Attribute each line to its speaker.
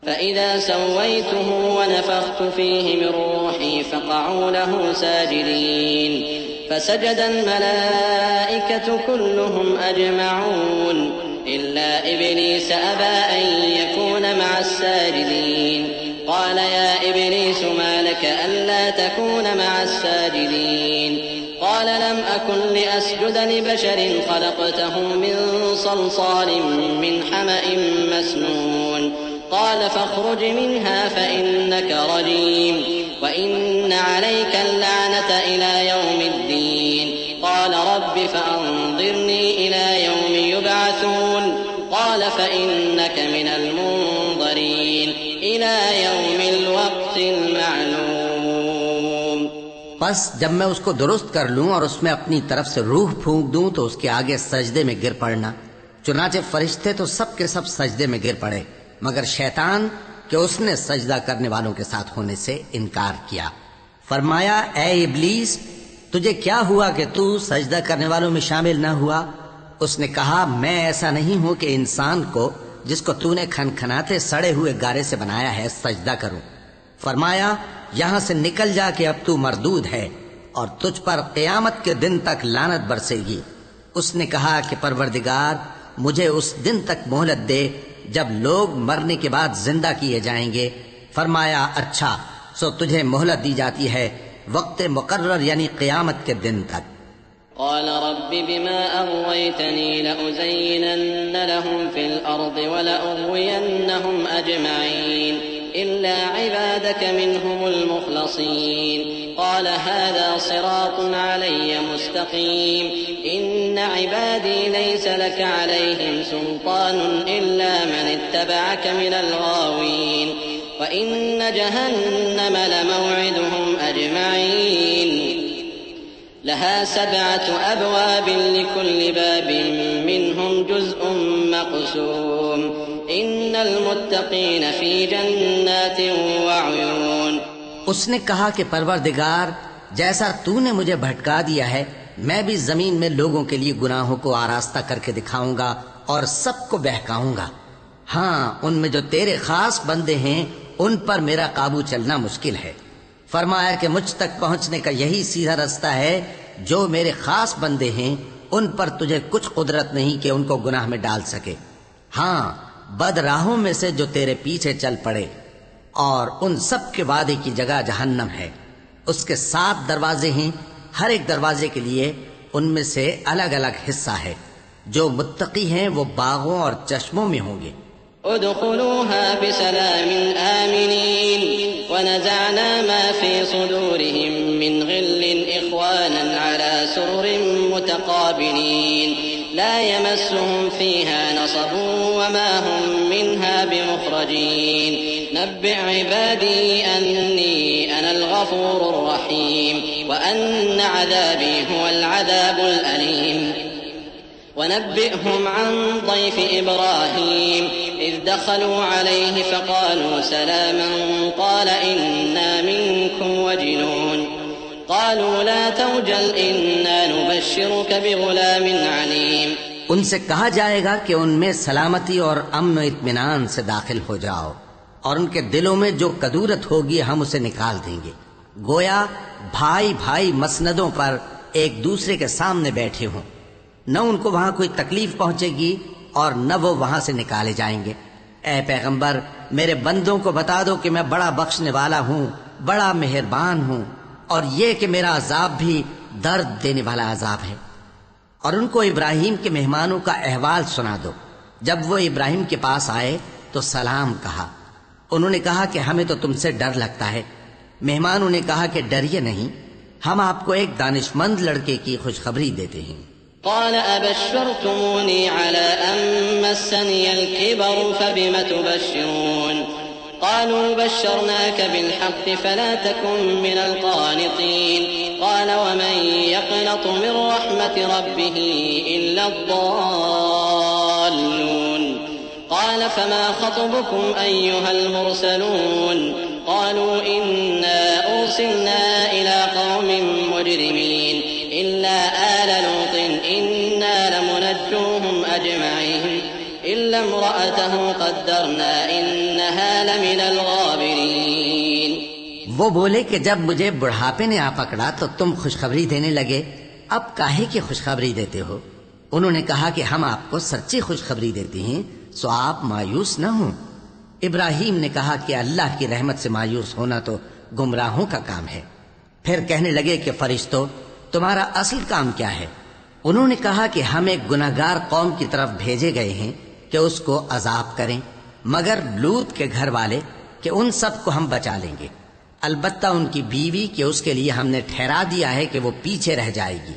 Speaker 1: فإذا سويته ونفخت فيه من روحي فقعوا له ساجدين فسجد الملائكة كلهم أجمعون إلا إبليس أبى أن يكون مع الساجدين قال يا إبليس ما لك ألا تكون مع الساجدين قال لم أكن لأسجد لبشر خلقته من صلصال من حمأ مسنون قال فاخرج منها فإنك رجيم وإن عليك اللعنة إلى يوم الدين قال رب فأنظرني إلى يوم يبعثون قال فإنك من المنظرين إلى يوم الوقت المعلوم.
Speaker 2: پس جب میں اس کو درست کر لوں اور اس میں اپنی طرف سے روح پھونک دوں تو اس کے آگے سجدے میں گر پڑنا. چنانچہ فرشتے تو سب کے سب سجدے میں گر پڑے مگر شیطان کہ اس نے سجدہ کرنے والوں کے ساتھ ہونے سے انکار کیا. فرمایا اے ابلیس تجھے کیا ہوا کہ تو سجدہ کرنے والوں میں شامل نہ ہوا؟ اس نے کہا میں ایسا نہیں ہوں کہ انسان کو جس کو تو نے کھنکھناتے سڑے ہوئے گارے سے بنایا ہے سجدہ کروں. فرمایا یہاں سے نکل جا کہ اب تو مردود ہے اور تجھ پر قیامت کے دن تک لعنت برسے گی. اس نے کہا کہ پروردگار مجھے اس دن تک مہلت دے جب لوگ مرنے کے بعد زندہ کیے جائیں گے. فرمایا اچھا سو تجھے مہلت دی جاتی ہے وقت مقرر یعنی قیامت کے دن تک.
Speaker 1: قال رب بما أغويتني لأزينن لهم في الأرض ولأغوينهم أجمعين إلا عبادك منهم المخلصين قال هذا صراط علي مستقيم إن عبادي ليس لك عليهم سلطان إلا من اتبعك من الغاوين وإن جهنم لموعدهم أجمعين لها 7 أبواب لكل باب منهم جزء مقسوم إن المتقين في جنات وعيون.
Speaker 2: اس نے کہا کہ پروردگار جیسا تو نے مجھے بھٹکا دیا ہے میں بھی زمین میں لوگوں کے لیے گناہوں کو آراستہ کر کے دکھاؤں گا اور سب کو بہکاؤں گا. ہاں ان میں جو تیرے خاص بندے ہیں ان پر میرا قابو چلنا مشکل ہے. فرمایا کہ مجھ تک پہنچنے کا یہی سیدھا رستہ ہے. جو میرے خاص بندے ہیں ان پر تجھے کچھ قدرت نہیں کہ ان کو گناہ میں ڈال سکے. ہاں بد راہوں میں سے جو تیرے پیچھے چل پڑے اور ان سب کے وعدے کی جگہ جہنم ہے. اس کے 7 دروازے ہیں ہر ایک دروازے کے لیے ان میں سے الگ الگ حصہ ہے. جو متقی ہیں وہ باغوں اور چشموں میں ہوں گے.
Speaker 1: ادخلوها بسلام آمنين ونزعنا ما في صدورهم من غل إخوانا على سرر متقابلين لا يمسهم فيها نصب وما هم منها بمخرجين نبئ عبادي أني أنا الغفور الرحيم وأن عذابي هو العذاب الأليم ونبئهم عن ضيف إبراهيم إذ دخلوا عليه فقالوا سلاما قال إنا منكم وجلون قالوا لا توجل إنا نبشرك بغلام عليم.
Speaker 2: ان سے کہا جائے گا کہ ان میں سلامتی اور امن و اطمینان سے داخل ہو جاؤ اور ان کے دلوں میں جو کدورت ہوگی ہم اسے نکال دیں گے. گویا بھائی بھائی مسندوں پر ایک دوسرے کے سامنے بیٹھے ہوں. نہ ان کو وہاں کوئی تکلیف پہنچے گی اور نہ وہ وہاں سے نکالے جائیں گے. اے پیغمبر میرے بندوں کو بتا دو کہ میں بڑا بخشنے والا ہوں بڑا مہربان ہوں اور یہ کہ میرا عذاب بھی درد دینے والا عذاب ہے. اور ان کو ابراہیم کے مہمانوں کا احوال سنا دو. جب وہ ابراہیم کے پاس آئے تو سلام کہا. انہوں نے کہا کہ ہمیں تو تم سے ڈر لگتا ہے. مہمانوں نے کہا کہ ڈریے نہیں ہم آپ کو ایک دانشمند لڑکے کی خوشخبری دیتے ہیں.
Speaker 1: قال أبشرتموني على أن مسني الكبر فبم تبشرون قالوا بشرناك بالحق فلا تكن من القانطين قال ومن يقنط من رحمة ربه إلا الضالون قال فما خطبكم أيها المرسلون قالوا إنا أرسلنا إلى قوم مجرمين إلا آل لوط إنا لمنجوهم أجمعين إلا امرأته قدرنا إنها لمن الغابرين.
Speaker 2: وہ بولے کہ جب مجھے بڑھاپے نے آ پکڑا تو تم خوشخبری دینے لگے، اب کاہے کی خوشخبری دیتے ہو؟ انہوں نے کہا کہ ہم آپ کو سچی خوشخبری دیتے ہیں، سو آپ مایوس نہ ہوں. ابراہیم نے کہا کہ اللہ کی رحمت سے مایوس ہونا تو گمراہوں کا کام ہے. پھر کہنے لگے کہ فرشتوں، تمہارا اصل کام کیا ہے؟ انہوں نے کہا کہ ہم ایک گناہگار قوم کی طرف بھیجے گئے ہیں کہ اس کو عذاب کریں، مگر لوط کے گھر والے کہ ان سب کو ہم بچا لیں گے، البتہ ان کی بیوی کہ اس کے لیے ہم نے ٹھہرا دیا ہے کہ وہ پیچھے رہ جائے گی.